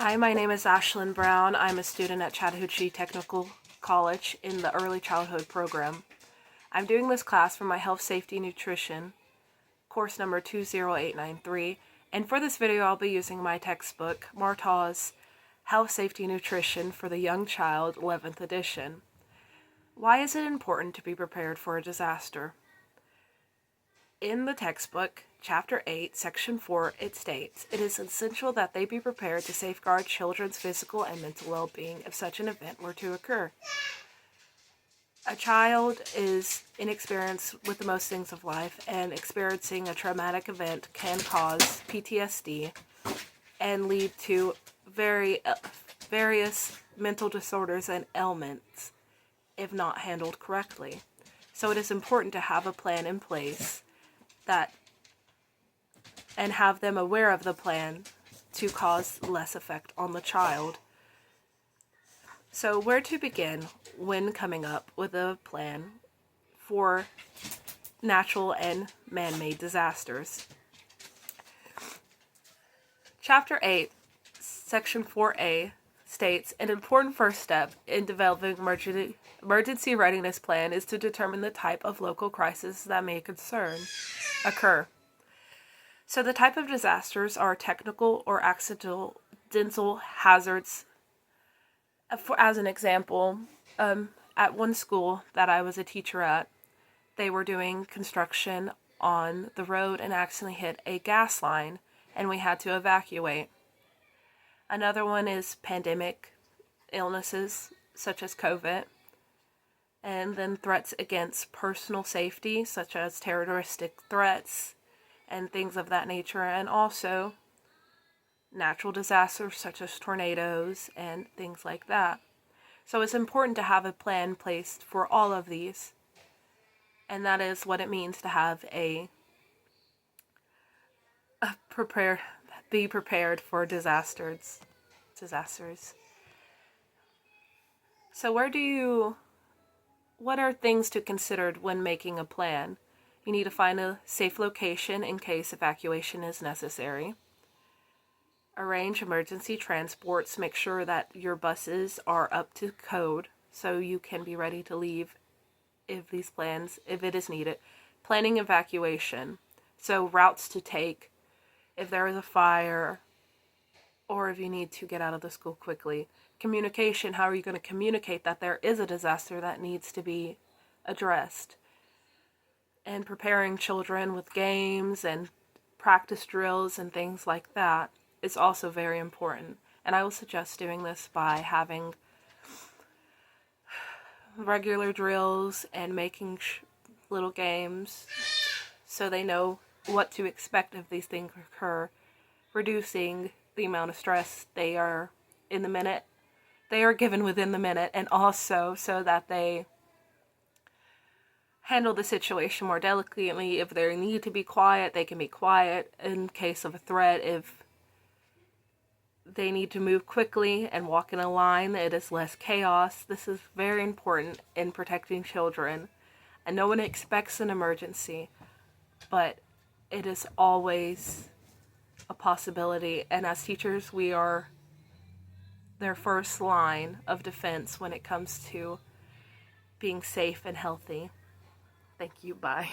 Hi, my name is Ashlyn Brown. I'm a student at Chattahoochee Technical College in the Early Childhood program. I'm doing this class for my Health, Safety, Nutrition, course number 20893, and for this video I'll be using my textbook, Martha's Health, Safety, Nutrition for the Young Child, 11th edition. Why is it important to be prepared for a disaster? In the textbook, Chapter 8, Section 4, it states, "It is essential that they be prepared to safeguard children's physical and mental well-being if such an event were to occur." A child is inexperienced with the most things of life, and experiencing a traumatic event can cause PTSD and lead to various mental disorders and ailments if not handled correctly. So it is important to have a plan in place and have them aware of the plan to cause less effect on the child. So where to begin when coming up with a plan for natural and man-made disasters? Chapter 8, Section 4A states, "An important first step in developing emergency readiness plan is to determine the type of local crisis that may occur. So the type of disasters are technical or accidental hazards. As an example, at one school that I was a teacher at, they were doing construction on the road and accidentally hit a gas line, and we had to evacuate. Another one is pandemic illnesses, such as COVID, and then threats against personal safety, such as terroristic threats, and things of that nature, and also natural disasters such as tornadoes and things like that. So it's important to have a plan placed for all of these, and that is what it means to have be prepared for disasters. So what are things to consider when making a plan? You need to find a safe location in case evacuation is necessary. Arrange emergency transports. Make sure that your buses are up to code so you can be ready to leave if it is needed. Planning evacuation. So routes to take if there is a fire or if you need to get out of the school quickly. Communication. How are you going to communicate that there is a disaster that needs to be addressed? And preparing children with games and practice drills and things like that is also very important. And I will suggest doing this by having regular drills and making little games so they know what to expect if these things occur, reducing the amount of stress they are given within the minute, and also so that they handle the situation more delicately. If they need to be quiet, they can be quiet. In case of a threat, if they need to move quickly and walk in a line, it is less chaos. This is very important in protecting children. And no one expects an emergency, but it is always a possibility. And as teachers, we are their first line of defense when it comes to being safe and healthy. Thank you. Bye.